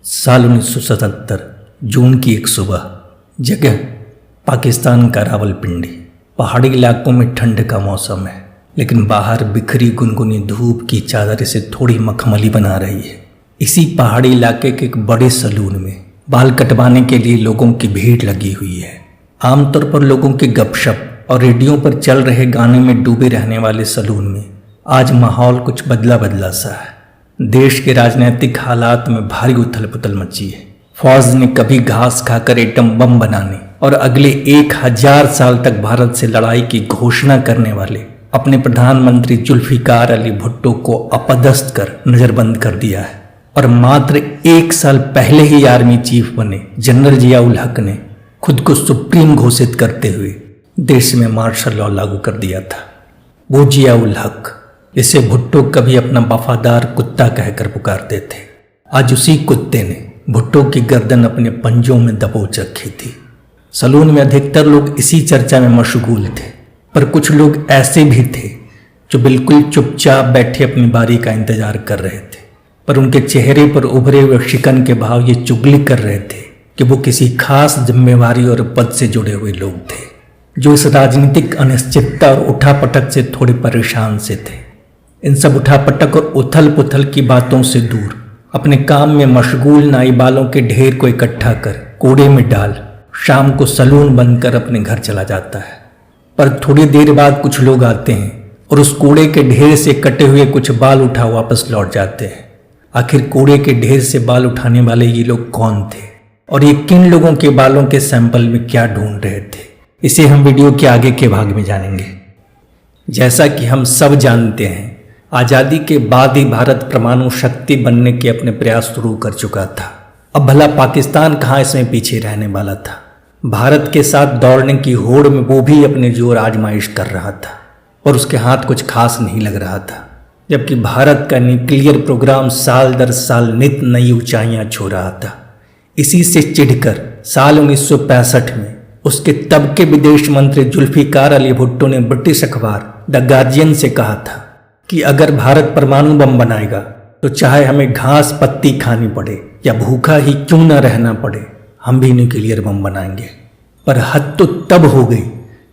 साल 1977 जून की एक सुबह। जगह पाकिस्तान का रावलपिंडी। पहाड़ी इलाकों में ठंड का मौसम है, लेकिन बाहर बिखरी गुनगुनी धूप की चादर इसे थोड़ी मखमली बना रही है। इसी पहाड़ी इलाके के एक बड़े सलून में बाल कटवाने के लिए लोगों की भीड़ लगी हुई है। आमतौर पर लोगों के गपशप और रेडियो पर चल रहे गाने में डूबे रहने वाले सलून में आज माहौल कुछ बदला बदला सा है। देश के राजनीतिक हालात में भारी उथल पुथल मची है। फौज ने कभी घास खाकर एटम बम बनाने और अगले 1000 साल तक भारत से लड़ाई की घोषणा करने वाले अपने प्रधानमंत्री जुल्फिकार अली भुट्टो को अपदस्थ कर नजरबंद कर दिया है। और मात्र 1 साल पहले ही आर्मी चीफ बने जनरल जियाउल हक ने खुद को सुप्रीम घोषित करते हुए देश में मार्शल लॉ लागू कर दिया था। वो जियाउल हक जिसे भुट्टो कभी अपना वफादार कुत्ता कहकर पुकारते थे, आज उसी कुत्ते ने भुट्टो की गर्दन अपने पंजों में दबोच रखी थी। सलून में अधिकतर लोग इसी चर्चा में मशगूल थे, पर कुछ लोग ऐसे भी थे जो बिल्कुल चुपचाप बैठे अपनी बारी का इंतजार कर रहे थे, पर उनके चेहरे पर उभरे हुए शिकन के भाव ये चुगली कर रहे थे कि वो किसी खास जिम्मेवारी और पद से जुड़े हुए लोग थे, जो इस राजनीतिक अनिश्चितता और उठापटक से थोड़े परेशान से थे। इन सब उठापटक और उथल पुथल की बातों से दूर अपने काम में मशगूल नाई बालों के ढेर को इकट्ठा कर कूड़े में डाल शाम को सलून बंद कर अपने घर चला जाता है। पर थोड़ी देर बाद कुछ लोग आते हैं और उस कूड़े के ढेर से कटे हुए कुछ बाल उठा वापस लौट जाते हैं। आखिर कूड़े के ढेर से बाल उठाने वाले ये लोग कौन थे और ये किन लोगों के बालों के सैंपल में क्या ढूंढ रहे थे, इसे हम वीडियो के आगे के भाग में जानेंगे। जैसा कि हम सब जानते हैं, आज़ादी के बाद ही भारत परमाणु शक्ति बनने के अपने प्रयास शुरू कर चुका था। अब भला पाकिस्तान कहाँ इसमें पीछे रहने वाला था। भारत के साथ दौड़ने की होड़ में वो भी अपने जोर आजमाइश कर रहा था और उसके हाथ कुछ खास नहीं लग रहा था। जबकि भारत का न्यूक्लियर प्रोग्राम साल दर साल नित नई ऊंचाइयां छू रहा था। इसी से चिढ़कर साल 1965 में उसके तब के विदेश मंत्री जुल्फिकार अली भुट्टो ने ब्रिटिश अखबार द गार्जियन से कहा था कि अगर भारत परमाणु बम बनाएगा तो चाहे हमें घास पत्ती खानी पड़े या भूखा ही क्यों न रहना पड़े, हम भी न्यूक्लियर बम बनाएंगे। पर हद तो तब हो गई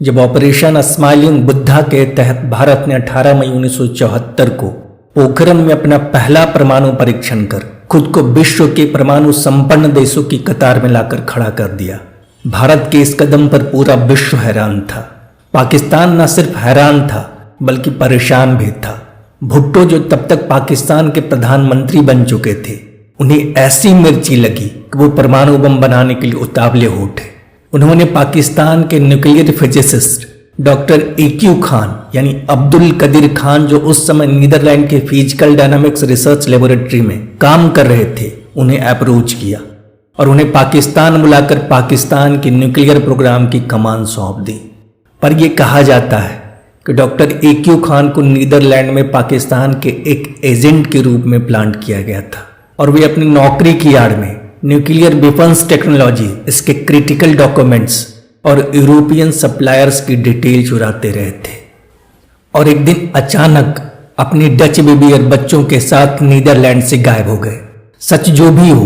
जब ऑपरेशन स्माइलिंग बुद्धा के तहत भारत ने 18 मई 1974 को पोखरण में अपना पहला परमाणु परीक्षण कर खुद को विश्व के परमाणु संपन्न देशों की कतार में लाकर खड़ा कर दिया। भारत के इस कदम पर पूरा विश्व हैरान था। पाकिस्तान न सिर्फ हैरान था बल्कि परेशान भी था। भुट्टो जो तब तक पाकिस्तान के प्रधानमंत्री बन चुके थे, उन्हें ऐसी मिर्ची लगी कि वो परमाणु बम बनाने के लिए उतावले हो उठे। उन्होंने पाकिस्तान के nuclear physicist doctor AQ Khan यानी अब्दुल कदीर खान, जो उस समय नीदरलैंड के फिजिकल डायनामिक्स रिसर्च लेबोरेटरी में काम कर रहे थे, उन्हें अप्रोच किया और उन्हें पाकिस्तान बुलाकर पाकिस्तान के न्यूक्लियर प्रोग्राम की कमान सौंप दी। पर यह कहा जाता है कि डॉक्टर AQ खान को नीदरलैंड में पाकिस्तान के एक एजेंट के रूप में प्लांट किया गया था और वे अपनी नौकरी की आड़ में न्यूक्लियर वेपन्स टेक्नोलॉजी, इसके क्रिटिकल डॉक्यूमेंट्स और यूरोपियन सप्लायर्स की डिटेल चुराते रहे थे। और एक दिन अचानक अपनी डच बेबी और बच्चों के साथ नीदरलैंड से गायब हो गए। सच जो भी हो,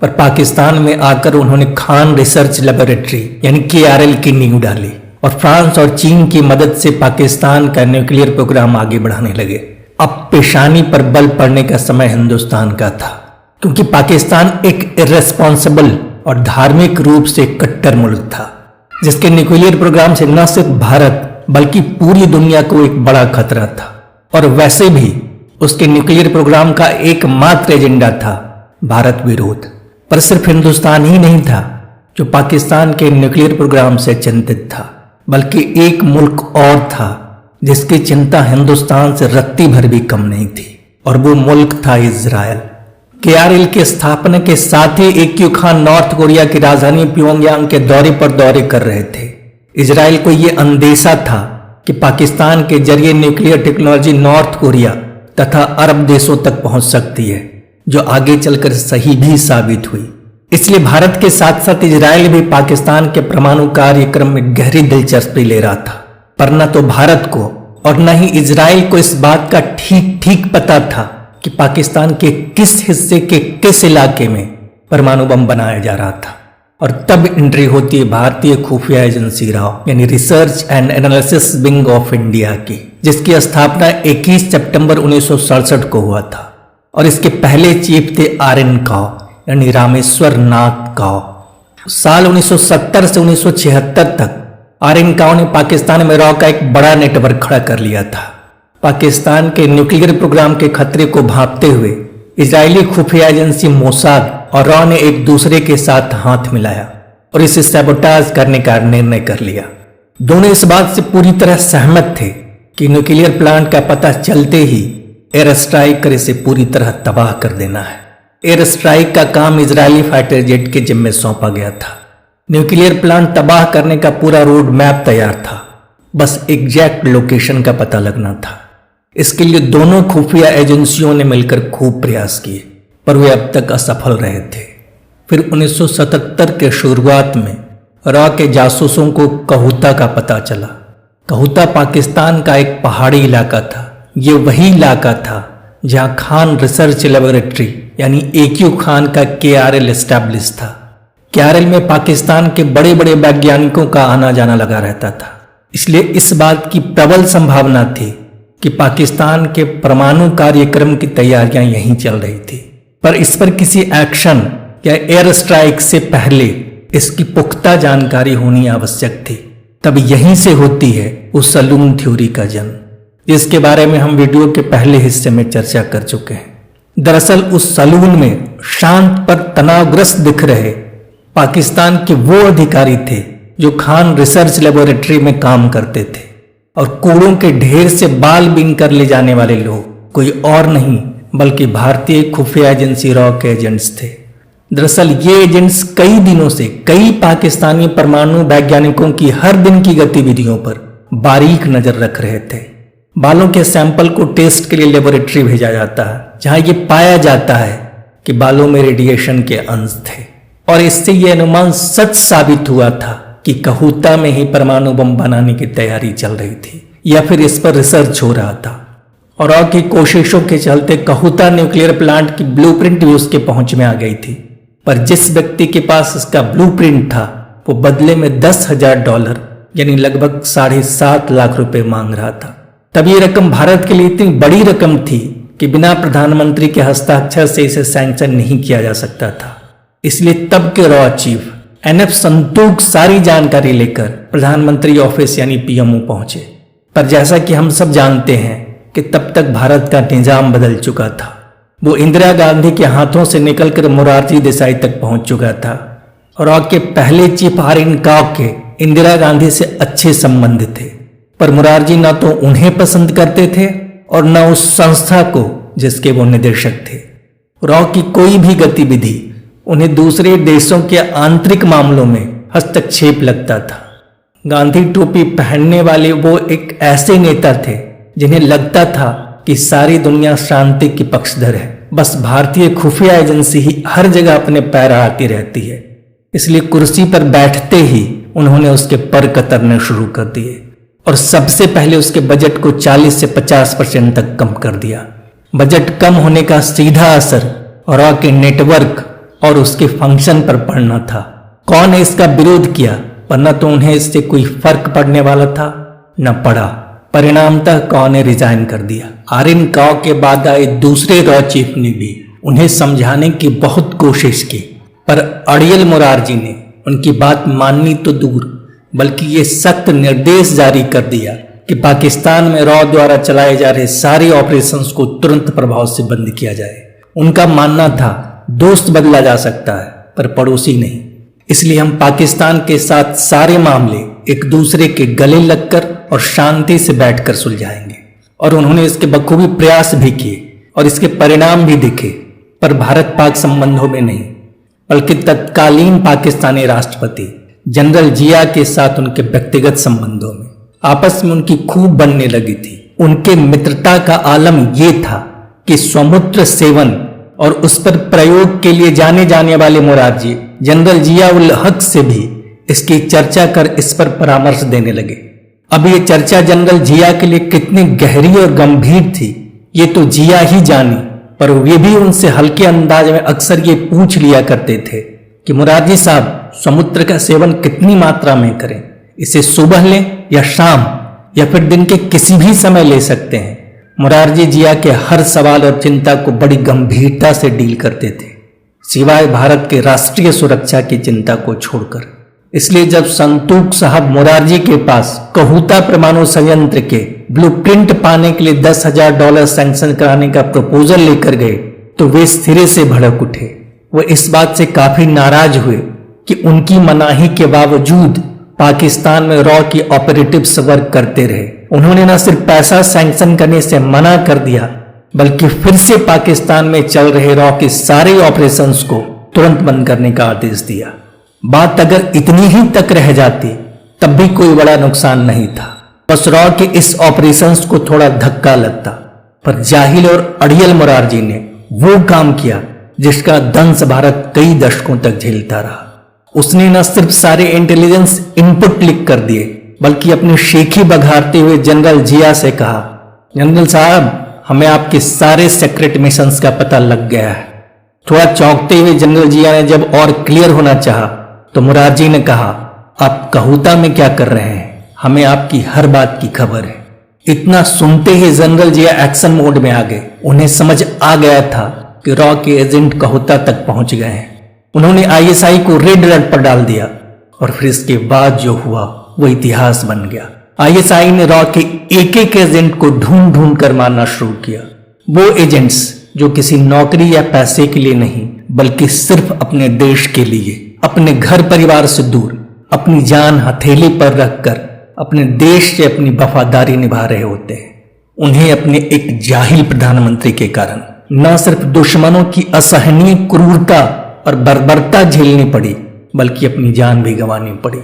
पर पाकिस्तान में आकर उन्होंने खान रिसर्च लेबोरेटरी यानी KRL की नींव डाली और फ्रांस और चीन की मदद से पाकिस्तान का न्यूक्लियर प्रोग्राम आगे बढ़ाने लगे। अब पेशानी पर बल पड़ने का समय हिंदुस्तान का था, क्योंकि पाकिस्तान एक इर्रेस्पॉन्सिबल और धार्मिक रूप से कट्टर मुल्क था, जिसके न्यूक्लियर प्रोग्राम से न सिर्फ भारत बल्कि पूरी दुनिया को एक बड़ा खतरा था। और वैसे भी उसके न्यूक्लियर प्रोग्राम का एकमात्र एजेंडा था भारत विरोध। पर सिर्फ हिंदुस्तान ही नहीं था जो पाकिस्तान के न्यूक्लियर प्रोग्राम से चिंतित था, बल्कि एक मुल्क और था जिसकी चिंता हिंदुस्तान से रत्ती भर भी कम नहीं थी, और वो मुल्क था इजराइल। KRL के स्थापना के साथ ही AQ खान नॉर्थ कोरिया की राजधानी प्योंगयांग के दौरे पर दौरे कर रहे थे। इजराइल को यह अंदेशा था कि पाकिस्तान के जरिए न्यूक्लियर टेक्नोलॉजी नॉर्थ कोरिया तथा अरब देशों तक पहुंच सकती है, जो आगे चलकर सही भी साबित हुई। इसलिए भारत के साथ साथ इजराइल भी पाकिस्तान के परमाणु कार्यक्रम में गहरी दिलचस्पी ले रहा था। पर न तो भारत को और न ही इजराइल को इस बात का ठीक ठीक पता था कि पाकिस्तान के किस हिस्से के किस इलाके में परमाणु बम बनाया जा रहा था। और तब एंट्री होती है भारतीय खुफिया एजेंसी राव यानी research and analysis wing of India की, जिसकी स्थापना 21 सितंबर 1967 को हुआ था। और इसके पहले चीफ थे RN काव यानी रामेश्वर नाथ काव। साल 1970 से 1976 तक RN काव ने पाकिस्तान में रॉ का एक बड़ा नेटवर्क खड़ा कर लिया था। पाकिस्तान के न्यूक्लियर प्रोग्राम के खतरे को भांपते हुए इजरायली खुफिया एजेंसी मोसाद और रॉ ने एक दूसरे के साथ हाथ मिलाया और इसे सैबोटाज करने का निर्णय कर लिया। दोनों इस बात से पूरी तरह सहमत थे कि न्यूक्लियर प्लांट का पता चलते ही एयर स्ट्राइक कर इसे पूरी तरह तबाह कर देना है। एयर स्ट्राइक का काम इजरायली फाइटर जेट के जिम्मे सौंपा गया था। न्यूक्लियर प्लांट तबाह करने का पूरा रोड मैप तैयार था, बस एग्जैक्ट लोकेशन का पता लगना था। इसके लिए दोनों खुफिया एजेंसियों ने मिलकर खूब प्रयास किए, पर वे अब तक असफल रहे थे। फिर 1977 के शुरुआत में रॉ के जासूसों को कहूता का पता चला। कहूता पाकिस्तान का एक पहाड़ी इलाका था। ये वही इलाका था जहां खान रिसर्च लेबोरेटरी यानी AQ खान का KRL एस्टैब्लिश था। KRL में पाकिस्तान के बड़े बड़े वैज्ञानिकों का आना जाना लगा रहता था। इसलिए इस बात की प्रबल संभावना थी कि पाकिस्तान के परमाणु कार्यक्रम की तैयारियां यहीं चल रही थी। पर इस पर किसी एक्शन या एयर स्ट्राइक से पहले इसकी पुख्ता जानकारी होनी आवश्यक थी। तब यहीं से होती है उस सलून थ्योरी का जन्म, जिसके बारे में हम वीडियो के पहले हिस्से में चर्चा कर चुके हैं। दरअसल उस सलून में शांत पर तनावग्रस्त दिख रहे पाकिस्तान के वो अधिकारी थे जो खान रिसर्च लेबोरेटरी में काम करते थे, और कूड़ों के ढेर से बाल बीन कर ले जाने वाले लोग कोई और नहीं बल्कि भारतीय खुफिया एजेंसी रॉ के एजेंट्स थे। दरअसल ये एजेंट्स कई दिनों से कई पाकिस्तानी परमाणु वैज्ञानिकों की हर दिन की गतिविधियों पर बारीक नजर रख रहे थे। बालों के सैंपल को टेस्ट के लिए लेबोरेटरी भेजा जाता है, जहां ये पाया जाता है कि बालों में रेडिएशन के अंश थे, और इससे यह अनुमान सच साबित हुआ था कि कहूता में ही परमाणु बम बनाने की तैयारी चल रही थी या फिर इस पर रिसर्च हो रहा था। और रॉ की कोशिशों के चलते कहूता न्यूक्लियर प्लांट की ब्लूप्रिंट भी उसके पहुंच में आ गई थी। पर जिस व्यक्ति के पास इसका ब्लूप्रिंट था वो बदले में $10,000 यानी लगभग 7.5 लाख रुपए मांग रहा था। तब ये रकम भारत के लिए इतनी बड़ी रकम थी कि बिना प्रधानमंत्री के हस्ताक्षर से इसे सैंक्शन नहीं किया जा सकता था। इसलिए तब के रॉ चीफ NF संतोख सारी जानकारी लेकर प्रधानमंत्री ऑफिस यानी PMO पहुंचे। पर जैसा कि हम सब जानते हैं कि तब तक भारत का निजाम बदल चुका था। वो इंदिरा गांधी के हाथों से निकलकर मोरारजी देसाई तक पहुंच चुका था। और रॉ के पहले चीफ RN काव के इंदिरा गांधी से अच्छे संबंध थे, पर मोरारजी न तो उन्हें पसंद करते थे और न उस संस्था को जिसके वो निदेशक थे। रॉ की कोई भी गतिविधि उन्हें दूसरे देशों के आंतरिक मामलों में हस्तक्षेप लगता था। गांधी टोपी पहनने वाले वो एक ऐसे नेता थे जिन्हें लगता था कि सारी दुनिया शांति की पक्षधर है, बस भारतीय खुफिया एजेंसी ही हर जगह अपने पैर अड़ाती रहती है। इसलिए कुर्सी पर बैठते ही उन्होंने उसके पर कतरने शुरू कर दिए और सबसे पहले उसके बजट को 40 से 50% तक कम कर दिया। बजट कम होने का सीधा असर रॉ के नेटवर्क और उसके फंक्शन पर पड़ना था। कौन ने इसका विरोध किया, पर न तो उन्हें इससे कोई फर्क पड़ने वाला था न पड़ा। परिणामतः काव ने रिजाइन कर दिया। RN काव के बाद आए दूसरे रॉ चीफ ने भी उन्हें समझाने की बहुत कोशिश की, पर अड़ियल मोरारजी ने उनकी बात माननी तो दूर बल्कि ये सख्त निर्देश जारी कर दिया कि पाकिस्तान में रॉ द्वारा चलाए जा रहे सारे ऑपरेशंस को तुरंत प्रभाव से बंद किया जाए। उनका मानना था दोस्त बदला जा सकता है पर पड़ोसी नहीं, इसलिए हम पाकिस्तान के साथ सारे मामले एक दूसरे के गले लगकर और शांति से बैठकर सुलझाएंगे। और उन्होंने इसके बखूबी प्रयास भी किए और इसके परिणाम भी दिखे, पर भारत पाक संबंधों में नहीं बल्कि तत्कालीन पाकिस्तानी राष्ट्रपति जनरल जिया के साथ उनके व्यक्तिगत संबंधों में आपस में उनकी खूब बनने लगी थी। उनके मित्रता का आलम यह था कि समुद्र सेवन और उस पर प्रयोग के लिए जाने जाने वाले मोरारजी जनरल जिया उल हक से भी इसकी चर्चा कर इस पर परामर्श देने लगे। अब ये चर्चा जनरल जिया के लिए कितनी गहरी और गंभीर थी ये तो जिया ही जानी, पर वे भी उनसे हल्के अंदाज में अक्सर ये पूछ लिया करते थे कि मुरारजी साहब समुद्र का सेवन कितनी मात्रा में करें, इसे सुबह लें या शाम या फिर दिन के किसी भी समय ले सकते हैं। मुरारजी जिया के हर सवाल और चिंता को बड़ी गंभीरता से डील करते थे, सिवाय भारत के राष्ट्रीय सुरक्षा की चिंता को छोड़कर। इसलिए जब संतूक साहब मुरारजी के पास कहूता परमाणु संयंत्र के ब्लूप्रिंट पाने के लिए $10,000 सैंक्शन कराने का प्रपोजल लेकर गए तो वे सिरे से भड़क उठे। वो इस बात से काफी नाराज हुए कि उनकी मनाही के बावजूद पाकिस्तान में रॉ की ऑपरेटिव्स वर्क करते रहे। उन्होंने न सिर्फ पैसा सैंक्शन करने से मना कर दिया, बल्कि फिर से पाकिस्तान में चल रहे रॉ के सारे ऑपरेशंस को तुरंत बंद करने का आदेश दिया। बात अगर इतनी ही तक रह जाती तब भी कोई बड़ा नुकसान नहीं था, बस रॉ के इस ऑपरेशंस को थोड़ा धक्का लगता। पर जाहिल और अड़ियल मुरारजी ने वो काम किया जिसका दंश भारत कई दशकों तक झेलता रहा। उसने न सिर्फ सारे इंटेलिजेंस इनपुट लीक कर दिए, बल्कि अपनी शेखी बघारते हुए जनरल जिया से कहा, जनरल साहब हमें आपके सारे सीक्रेट मिशंस का पता लग गया है। थोड़ा चौंकते हुए जनरल जिया ने जब और क्लियर होना चाहा तो मुरारजी ने कहा, आप कहूता में क्या कर रहे हैं, हमें आपकी हर बात की खबर है। इतना सुनते ही जनरल जिया एक्शन मोड में आ गए। उन्हें समझ आ गया था कि रॉ के एजेंट कहूता तक पहुंच गए हैं। उन्होंने आईएसआई को रेड अलर्ट पर डाल दिया और फिर इसके बाद जो हुआ वो इतिहास बन गया। आईएसआई ने रॉ के एक एक एजेंट को ढूंढ ढूंढ कर मारना शुरू किया। वो एजेंट्स जो किसी नौकरी या पैसे के लिए नहीं, बल्कि सिर्फ अपने देश के लिए, अपने घर परिवार से दूर, अपनी जान हथेली पर रखकर अपने देश से अपनी वफादारी निभा रहे होते हैं। उन्हें अपने एक जाहिल प्रधानमंत्री के कारण न सिर्फ दुश्मनों की असहनीय क्रूरता और बर्बरता झेलनी पड़ी, बल्कि अपनी जान भी गंवानी पड़ी।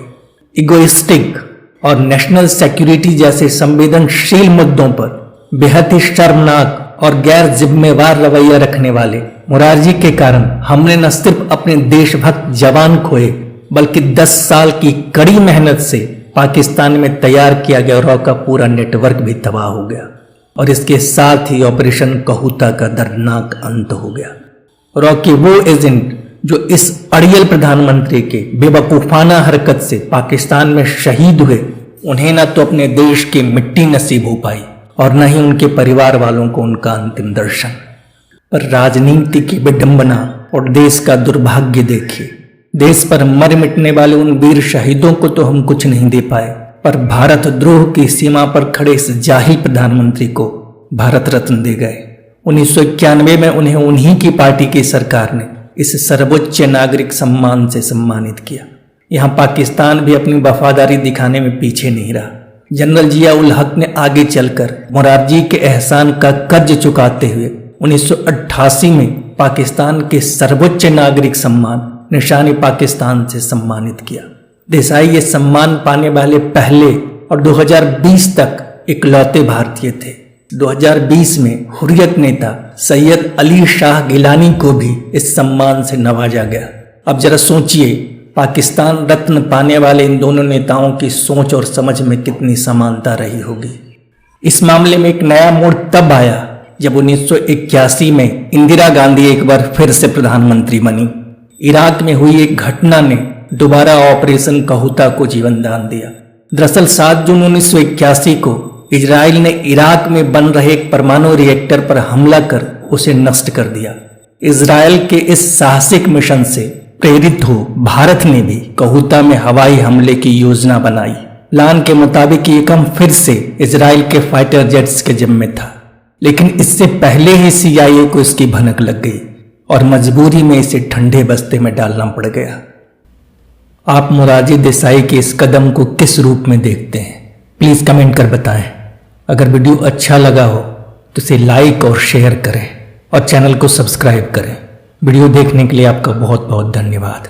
इगोइस्टिक और नेशनल सिक्योरिटी जैसे संवेदनशील मुद्दों पर बेहद ही शर्मनाक और गैर जिम्मेवार रवैया रखने वाले मुरारजी के कारण हमने न सिर्फ अपने देशभक्त जवान खोए, बल्कि 10 साल की कड़ी मेहनत से पाकिस्तान में तैयार किया गया रॉ का पूरा नेटवर्क भी तबाह हो गया और इसके साथ ही ऑपरेशन कहूता का दर्दनाक अंत हो गया। रॉ के वो एजेंट जो इस अड़ियल प्रधानमंत्री के बेवकूफाना हरकत से पाकिस्तान में शहीद हुए, उन्हें न तो अपने देश की मिट्टी नसीब हो पाई और न ही उनके परिवार वालों को उनका अंतिम दर्शन। पर राजनीति की विडंबना और देश का दुर्भाग्य देखिए। देश पर मर मिटने वाले उन वीर शहीदों को तो हम कुछ नहीं दे पाए, पर भारत द्रोह की सीमा पर खड़े इस जाहिल प्रधानमंत्री को भारत रत्न दे गए। 1991 में उन्हें उन्हीं की पार्टी की सरकार ने इस सर्वोच्च नागरिक सम्मान से सम्मानित किया। यहाँ पाकिस्तान भी अपनी वफादारी दिखाने में पीछे नहीं रहा। जनरल जिया उल हक ने आगे चलकर मुरारजी के एहसान का कर्ज चुकाते हुए 1988 में पाकिस्तान के सर्वोच्च नागरिक सम्मान निशानी पाकिस्तान से सम्मानित किया। देसाई ये सम्मान पाने वाले पहले और 2020 तक इकलौते भारतीय थे। 2020 में हुर्रियत नेता सैयद अली शाह गिलानी को भी इस सम्मान से नवाजा गया। अब जरा सोचिए, पाकिस्तान रत्न पाने वाले इन दोनों नेताओं की सोच और समझ में कितनी समानता रही होगी। इस मामले में एक नया मोड़ तब आया जब 1981 में इंदिरा गांधी एक बार फिर से प्रधानमंत्री बनी। इराक में हुई एक घटना ने दोबारा ऑपरेशन कहूता को जीवन दान दिया। दरअसल 7 जून 1981 को इजराइल ने इराक में बन रहे एक परमाणु रिएक्टर पर हमला कर उसे नष्ट कर दिया। इजराइल के इस साहसिक मिशन से प्रेरित हो भारत ने भी कहूता में हवाई हमले की योजना बनाई। प्लान के मुताबिक ये काम फिर से इजराइल के फाइटर जेट्स के जिम्मे था, लेकिन इससे पहले ही CIA को इसकी भनक लग गई और मजबूरी में इसे ठंडे बस्ते में डालना पड़ गया। आप मोरारजी देसाई के इस कदम को किस रूप में देखते हैं, प्लीज कमेंट कर बताएं। अगर वीडियो अच्छा लगा हो तो इसे लाइक और शेयर करें और चैनल को सब्सक्राइब करें। वीडियो देखने के लिए आपका बहुत बहुत धन्यवाद।